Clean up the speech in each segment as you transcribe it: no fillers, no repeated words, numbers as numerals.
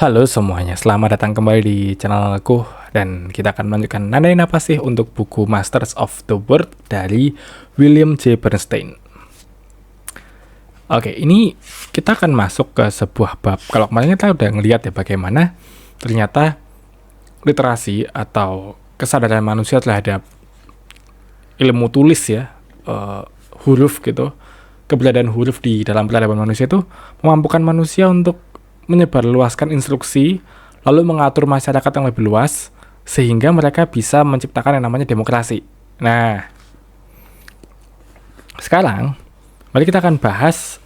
Halo semuanya, selamat datang kembali di channelku dan kita akan melanjutkan nandain apa sih untuk buku Masters of the Word dari William J. Bernstein. Oke, ini kita akan masuk ke sebuah bab. Kalau kemarin kita udah ngeliat ya bagaimana ternyata literasi atau kesadaran manusia terhadap ilmu tulis ya, huruf gitu, keberadaan huruf di dalam peradaban manusia itu memampukan manusia untuk menyebarluaskan instruksi, lalu mengatur masyarakat yang lebih luas, sehingga mereka bisa menciptakan yang namanya demokrasi. Nah, sekarang mari kita akan bahas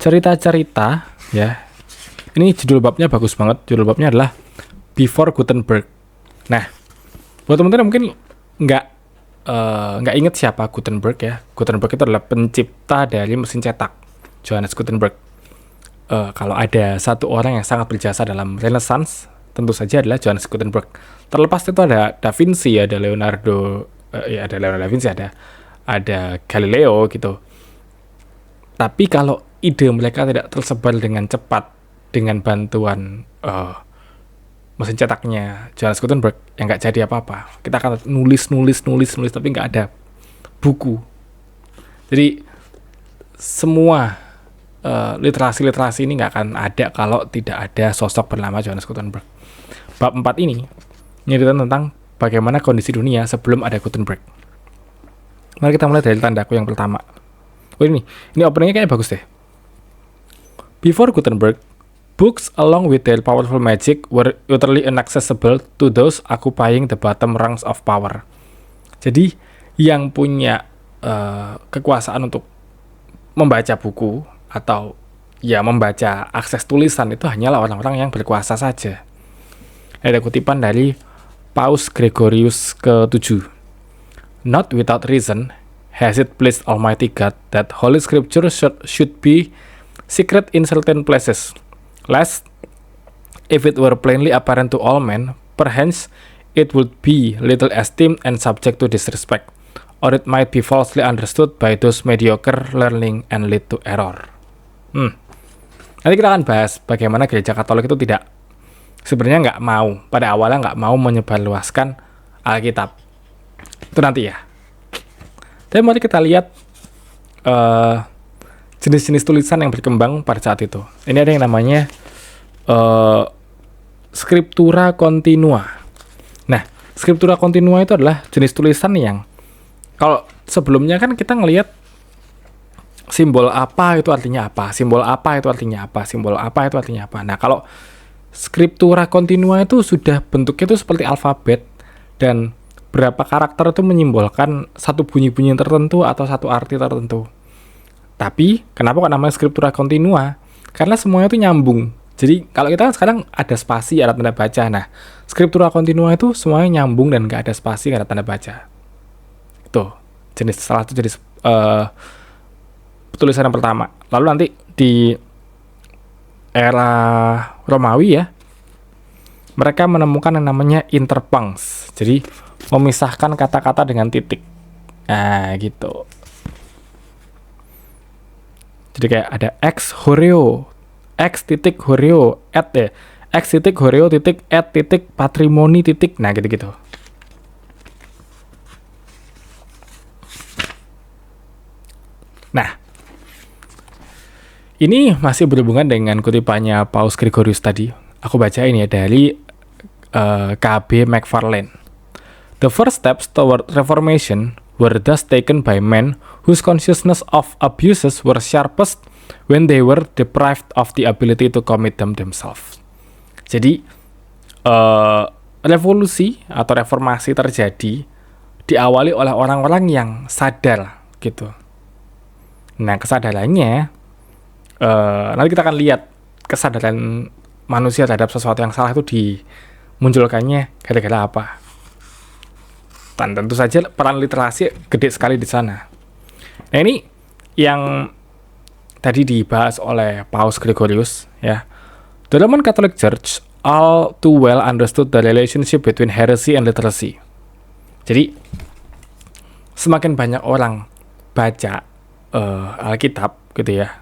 cerita-cerita ya. Ini judul babnya bagus banget. Judul babnya adalah Before Gutenberg. Nah, buat teman-teman mungkin nggak ingat siapa Gutenberg ya. Gutenberg itu adalah pencipta dari mesin cetak, Johannes Gutenberg. Kalau ada satu orang yang sangat berjasa dalam Renaissance, tentu saja adalah Johannes Gutenberg. Terlepas itu ada Da Vinci, ada Leonardo, ada Leonardo da Vinci, ada Galileo gitu. Tapi kalau ide mereka tidak tersebar dengan cepat dengan bantuan mesin cetaknya Johannes Gutenberg, yang nggak jadi apa-apa. Kita akan nulis, tapi nggak ada buku. Jadi semua literasi ini nggak akan ada kalau tidak ada sosok bernama Johannes Gutenberg. Bab 4 ini nyeritain tentang bagaimana kondisi dunia sebelum ada Gutenberg. Mari kita mulai dari tandaku yang pertama. Oh ini openingnya kayaknya bagus deh. Before Gutenberg, books along with their powerful magic were utterly inaccessible to those occupying the bottom rungs of power. Jadi yang punya kekuasaan untuk membaca buku atau ya membaca akses tulisan itu hanyalah orang-orang yang berkuasa saja. Ada kutipan dari Paus Gregorius ke-7. Not without reason has it pleased Almighty God that Holy Scripture should be secret in certain places, lest if it were plainly apparent to all men, perchance it would be little esteemed and subject to disrespect, or it might be falsely understood by those mediocre learning and lead to error. Nanti kita akan bahas bagaimana gereja Katolik itu sebenarnya pada awalnya nggak mau menyebarluaskan Alkitab. Itu nanti ya. Tapi mari kita lihat jenis-jenis tulisan yang berkembang pada saat itu. Ini ada yang namanya scriptura continua. Nah, scriptura continua itu adalah jenis tulisan yang kalau sebelumnya kan kita ngelihat simbol apa itu artinya apa, simbol apa itu artinya apa, simbol apa itu artinya apa. Nah, kalau scriptura continua itu sudah bentuknya itu seperti alfabet dan berapa karakter itu menyimbolkan satu bunyi-bunyi tertentu atau satu arti tertentu. Tapi, kenapa kok namanya scriptura continua? Karena semuanya itu nyambung. Jadi, kalau kita sekarang ada spasi, ada tanda baca. Nah, scriptura continua itu semuanya nyambung dan nggak ada spasi, nggak ada tanda baca. Itu salah satu jenis tulisan yang pertama. Lalu nanti di era Romawi ya, mereka menemukan yang namanya interpuncts. Jadi memisahkan kata-kata dengan titik. Nah, gitu. Jadi kayak ada X horeo, X titik horeo, X titik horeo titik at titik patrimoni titik. Nah, gitu-gitu. Nah, ini masih berhubungan dengan kutipannya Paus Gregorius tadi. Aku baca ini ya dari KB McFarlane. The first steps toward reformation were thus taken by men whose consciousness of abuses were sharpest when they were deprived of the ability to commit them themselves. Jadi revolusi atau reformasi terjadi diawali oleh orang-orang yang sadar gitu. Nah, kesadarannya nanti kita akan lihat kesadaran manusia terhadap sesuatu yang salah itu dimunculkannya gara-gara apa. Dan tentu saja peran literasi gede sekali di sana. Nah, ini yang tadi dibahas oleh Paus Gregorius ya. The Roman Catholic Church all too well understood the relationship between heresy and literacy. Jadi semakin banyak orang baca Alkitab gitu ya,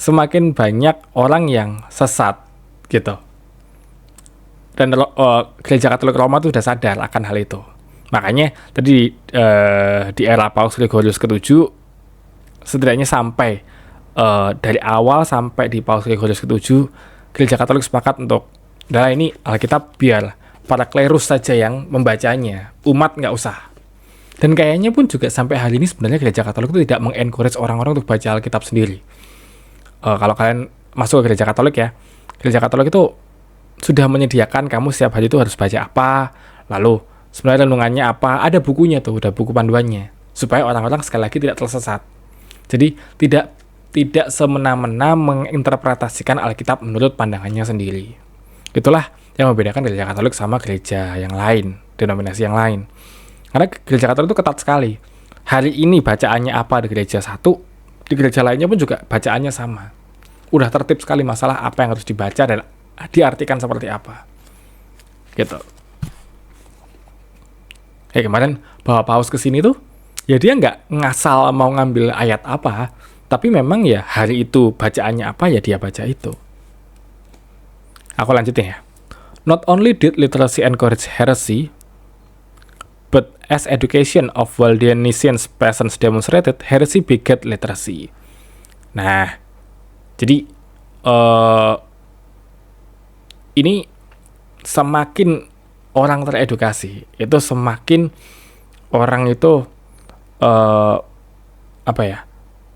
semakin banyak orang yang sesat gitu. Dan gereja Katolik Roma itu sudah sadar akan hal itu. Makanya tadi di era Paus Gregorius ke-7 setidaknya sampai dari awal sampai di Paus Gregorius ke-7 gereja Katolik sepakat untuk ini Alkitab biar para klerus saja yang membacanya, umat nggak usah. Dan kayaknya pun juga sampai hari ini sebenarnya gereja Katolik itu tidak mengencourage orang-orang untuk baca Alkitab sendiri. Kalau kalian masuk ke gereja Katolik ya, gereja Katolik itu sudah menyediakan kamu setiap hari itu harus baca apa, lalu sebenarnya renungannya apa, ada bukunya tuh, udah buku panduannya, supaya orang-orang sekali lagi tidak tersesat. Jadi tidak semena-mena menginterpretasikan Alkitab menurut pandangannya sendiri. Itulah yang membedakan gereja Katolik sama gereja yang lain, denominasi yang lain. Karena gereja Katolik itu ketat sekali. Hari ini bacaannya apa di gereja satu, di gereja lainnya pun juga bacaannya sama. Udah tertib sekali masalah apa yang harus dibaca dan diartikan seperti apa. Gitu. Kemarin bawa Paus ke sini tuh, ya dia nggak ngasal mau ngambil ayat apa, tapi memang ya hari itu bacaannya apa ya dia baca itu. Aku lanjutin ya. Not only did literacy encourage heresy, but as education of Waldensian peasants demonstrated, heresy begat literacy. Nah, jadi ini semakin orang teredukasi, itu semakin orang itu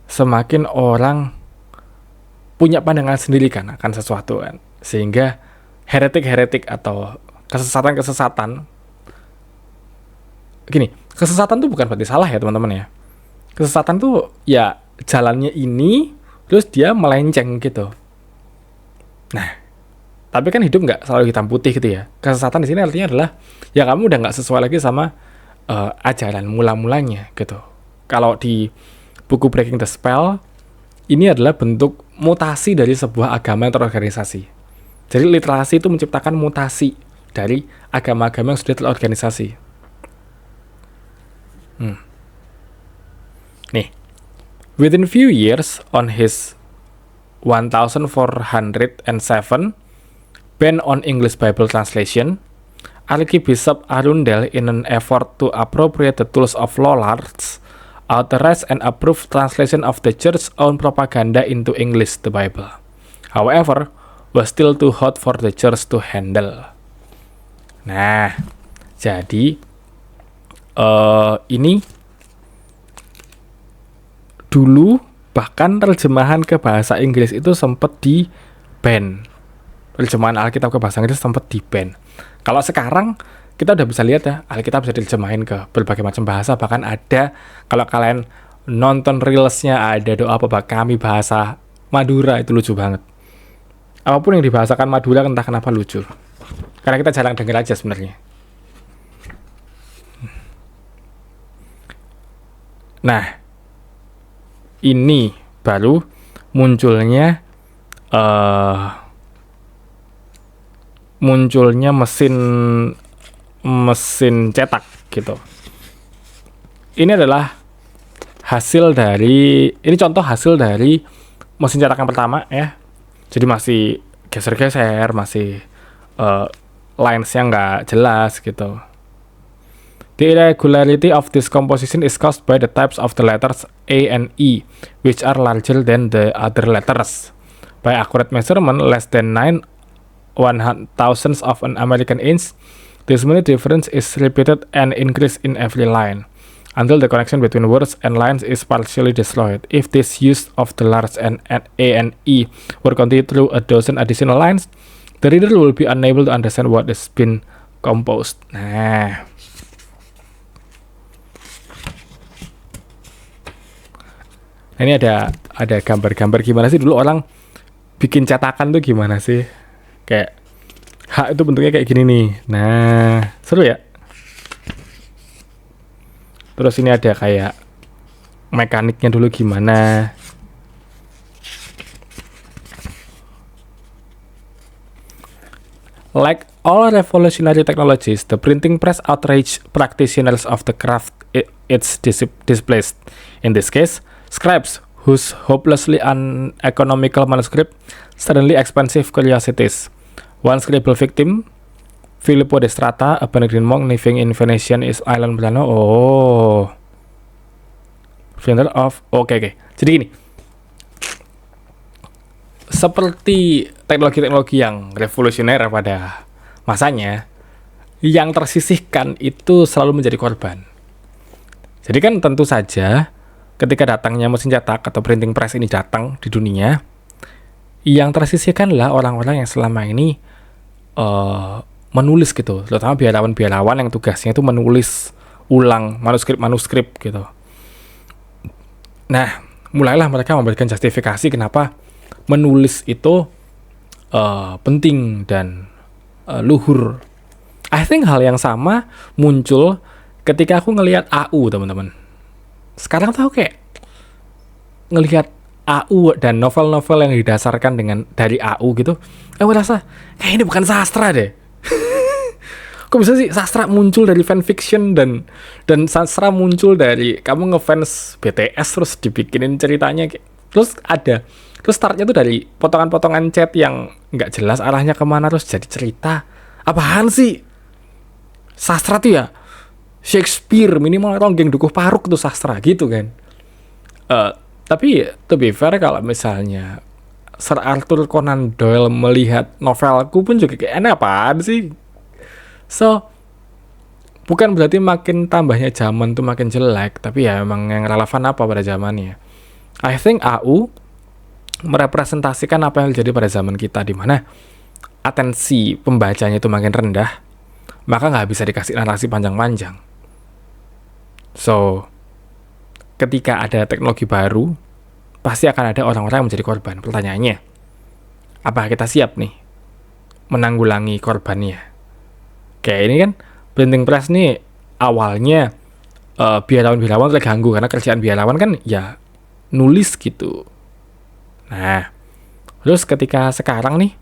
semakin orang punya pandangan sendiri kan akan sesuatu kan, sehingga heretik atau kesesatan gini, kesesatan tuh bukan berarti salah ya teman-teman ya. Kesesatan tuh ya jalannya ini terus dia melenceng gitu. Nah, tapi kan hidup nggak selalu hitam putih gitu ya. Kesesatan di sini artinya adalah ya kamu udah nggak sesuai lagi sama ajaran mula-mulanya gitu. Kalau di buku Breaking the Spell, ini adalah bentuk mutasi dari sebuah agama yang terorganisasi. Jadi literasi itu menciptakan mutasi dari agama-agama yang sudah terorganisasi. Nih, within few years on his 1407 ban on English Bible translation, Archbishop Arundel, in an effort to appropriate the tools of lollards, authorized and approved translation of the church's own propaganda into English, the Bible. However, was still too hot for the church to handle. Nah, jadi ini dulu bahkan terjemahan ke bahasa Inggris itu sempat di-ban. Terjemahan Alkitab ke bahasa Inggris sempat di-ban. Kalau sekarang kita udah bisa lihat ya, Alkitab bisa diterjemahin ke berbagai macam bahasa. Bahkan ada, kalau kalian nonton reelsnya, ada doa Bapa Kami bahasa Madura, itu lucu banget. Apapun yang dibahasakan Madura entah kenapa lucu. Karena kita jarang dengar aja sebenarnya. Nah, ini baru munculnya mesin cetak gitu. Ini adalah contoh hasil dari mesin cetak yang pertama ya. Jadi masih geser-geser, masih lines-nya nggak jelas gitu. The irregularity of this composition is caused by the types of the letters A and E, which are larger than the other letters. By accurate measurement, less than 9/1000 of an American inch, this many difference is repeated and increased in every line, until the connection between words and lines is partially destroyed. If this use of the letters A and E were continued through a dozen additional lines, the reader will be unable to understand what has been composed. Nah, ini ada gambar-gambar gimana sih dulu orang bikin cetakan tuh gimana sih? Kayak H itu bentuknya kayak gini nih. Nah, seru ya. Terus ini ada kayak mekaniknya dulu gimana. Like all revolutionary technologies, the printing press outraged practitioners of the craft it's displaced. In this case, scribes whose hopelessly uneconomical manuscript suddenly expensive curiosities. One scribble victim, Filippo de Strata, a Benedictine monk living in Venetian Island Milano. Oh, founder of. Oke. Jadi gini, seperti teknologi-teknologi yang revolusioner pada masanya, yang tersisihkan itu selalu menjadi korban. Jadi kan tentu saja ketika datangnya mesin cetak atau printing press ini datang di dunia, yang tersisihkanlah orang-orang yang selama ini menulis gitu, terutama biarawan-biarawan yang tugasnya itu menulis ulang manuskrip gitu. Nah, mulailah mereka memberikan justifikasi kenapa menulis itu penting dan luhur. I think hal yang sama muncul ketika aku ngelihat AU, teman-teman. Sekarang tuh kayak ngelihat AU dan novel-novel yang didasarkan dari AU gitu, aku rasa kayak ini bukan sastra deh. Kok bisa sih sastra muncul dari fanfiction dan sastra muncul dari kamu ngefans BTS terus dibikinin ceritanya kayak, terus startnya tuh dari potongan-potongan chat yang nggak jelas arahnya kemana terus jadi cerita. Apaan sih? Sastra tuh ya Shakespeare minimal orang geng dukuh paruk tuh sastra gitu kan. Tapi to be fair, kalau misalnya Sir Arthur Conan Doyle melihat novelku pun juga kayak aneh apaan sih. So bukan berarti makin tambahnya zaman tuh makin jelek, tapi ya emang yang relevan apa pada zamannya. I think AU merepresentasikan apa yang terjadi pada zaman kita, di mana atensi pembacanya itu makin rendah, maka nggak bisa dikasih narasi panjang-panjang. So, ketika ada teknologi baru, pasti akan ada orang-orang yang menjadi korban. Pertanyaannya, apakah kita siap nih menanggulangi korbannya? Kayak ini kan, printing press nih awalnya biarawan-biarawan terganggu, karena kerjaan biarawan kan ya nulis gitu. Nah, terus ketika sekarang nih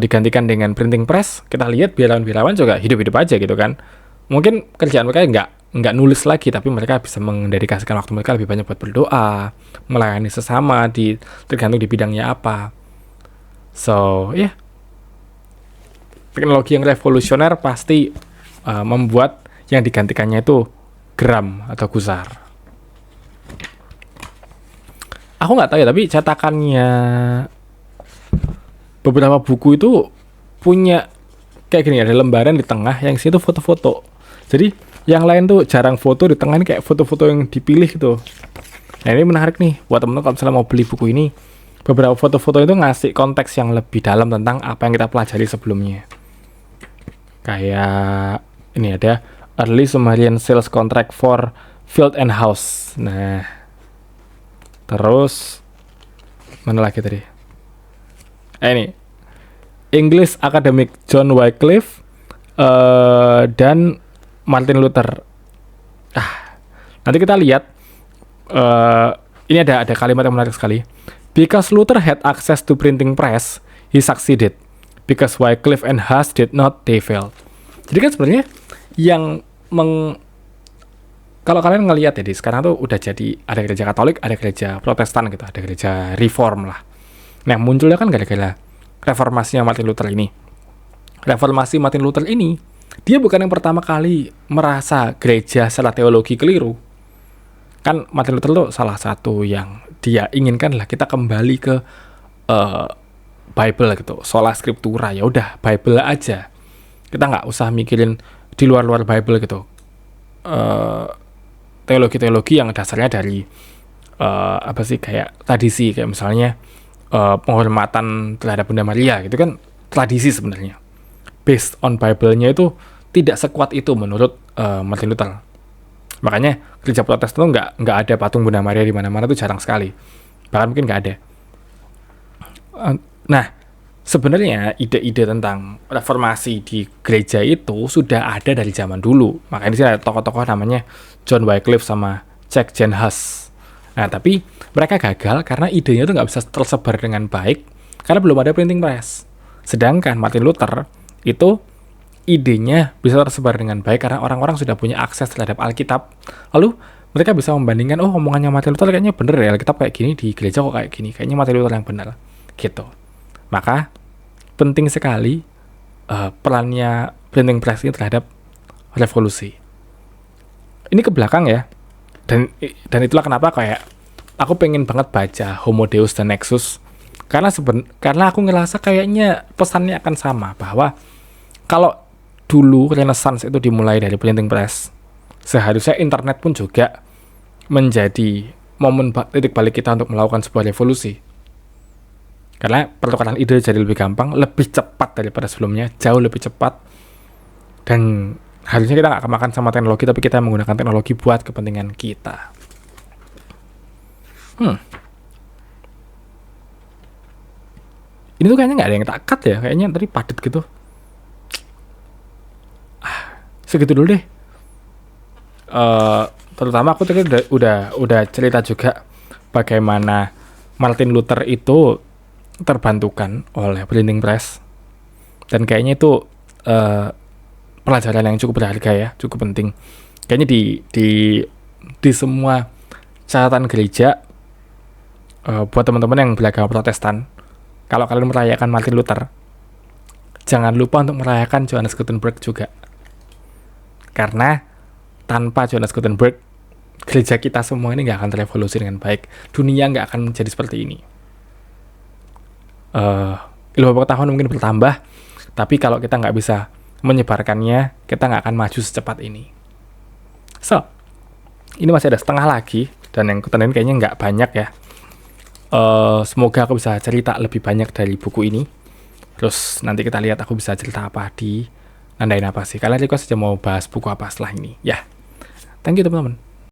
digantikan dengan printing press, kita lihat biarawan-biarawan juga hidup-hidup aja gitu kan. Mungkin kerjaan mereka nggak nulis lagi, tapi mereka bisa mendedikasikan waktu mereka lebih banyak buat berdoa, melayani sesama, tergantung di bidangnya apa. So, ya, teknologi yang revolusioner pasti membuat yang digantikannya itu geram atau gusar. Aku nggak tahu ya, tapi cetakannya beberapa buku itu punya kayak gini, ada lembaran di tengah yang situ foto-foto. Jadi yang lain tuh jarang foto, di tengah ini kayak foto-foto yang dipilih gitu. Nah, ini menarik nih buat temen-temen kalau misalnya mau beli buku ini. Beberapa foto-foto itu ngasih konteks yang lebih dalam tentang apa yang kita pelajari sebelumnya. Kayak ini ada Early Sumerian Sales Contract for Field and House. Nah, terus mana lagi tadi? Ini English Academic John Wycliffe dan Martin Luther. Nanti kita lihat ini ada kalimat yang menarik sekali. Because Luther had access to printing press, he succeeded. Because Wycliffe and Huss did not, they failed. Jadi kan sebenarnya yang kalau kalian ngelihat ya, di sekarang tuh udah jadi ada gereja Katolik, ada gereja Protestan gitu, ada gereja Reform lah. Nah, munculnya kan gara-gara reformasinya Martin Luther ini. Reformasi Martin Luther ini, dia bukan yang pertama kali merasa gereja secara teologi keliru. Kan Martin Luther tuh salah satu yang dia inginkan lah kita kembali ke Bible gitu, sola scriptura, ya udah Bible aja. Kita nggak usah mikirin di luar-luar Bible gitu. Teologi-teologi yang dasarnya dari apa sih, kayak tradisi, kayak misalnya penghormatan terhadap Bunda Maria gitu kan, tradisi sebenarnya. Based on Bible-nya itu tidak sekuat itu menurut Martin Luther. Makanya gereja Protestan itu nggak ada patung Bunda Maria di mana-mana, tuh jarang sekali. Bahkan mungkin nggak ada. Nah, sebenarnya ide-ide tentang reformasi di gereja itu sudah ada dari zaman dulu. Makanya di sini ada tokoh-tokoh namanya John Wycliffe sama Jack Jan Hus. Nah, tapi mereka gagal karena idenya itu nggak bisa tersebar dengan baik karena belum ada printing press. Sedangkan Martin Luther itu idenya bisa tersebar dengan baik karena orang-orang sudah punya akses terhadap Alkitab. Lalu mereka bisa membandingkan, oh omongannya Martin Luther kayaknya bener ya, Alkitab kayak gini, di gereja kok kayak gini, kayaknya Martin Luther yang benar gitu. Maka penting sekali perannya printing press ini terhadap revolusi. Ini ke belakang ya, dan itulah kenapa kayak aku pengen banget baca Homo Deus dan Nexus, karena aku ngerasa kayaknya pesannya akan sama, bahwa kalau dulu Renaissance itu dimulai dari printing press, seharusnya internet pun juga menjadi momen titik balik kita untuk melakukan sebuah revolusi. Karena pertukaran ide jadi lebih gampang, lebih cepat daripada sebelumnya, jauh lebih cepat. Dan harusnya kita nggak kemakan sama teknologi, tapi kita menggunakan teknologi buat kepentingan kita. Ini tuh kayaknya nggak ada yang tak cut ya, kayaknya tadi padat gitu. Segitu dulu deh. Terutama aku tadi udah cerita juga bagaimana Martin Luther itu terbantukan oleh printing press, dan kayaknya itu pelajaran yang cukup berharga ya, cukup penting. Kayaknya di semua catatan gereja, buat teman-teman yang beragama Protestan, kalau kalian merayakan Martin Luther, jangan lupa untuk merayakan Johannes Gutenberg juga. Karena tanpa Johannes Gutenberg, gereja kita semua ini nggak akan terevolusi dengan baik. Dunia nggak akan menjadi seperti ini. Ilmu pengetahuan mungkin bertambah, tapi kalau kita nggak bisa menyebarkannya, kita nggak akan maju secepat ini. So, ini masih ada setengah lagi, dan yang kutenin kayaknya nggak banyak ya. Semoga aku bisa cerita lebih banyak dari buku ini. Terus nanti kita lihat aku bisa cerita apa, nandain apa sih. Kalian request aja mau bahas buku apa setelah ini. Ya, thank you teman-teman.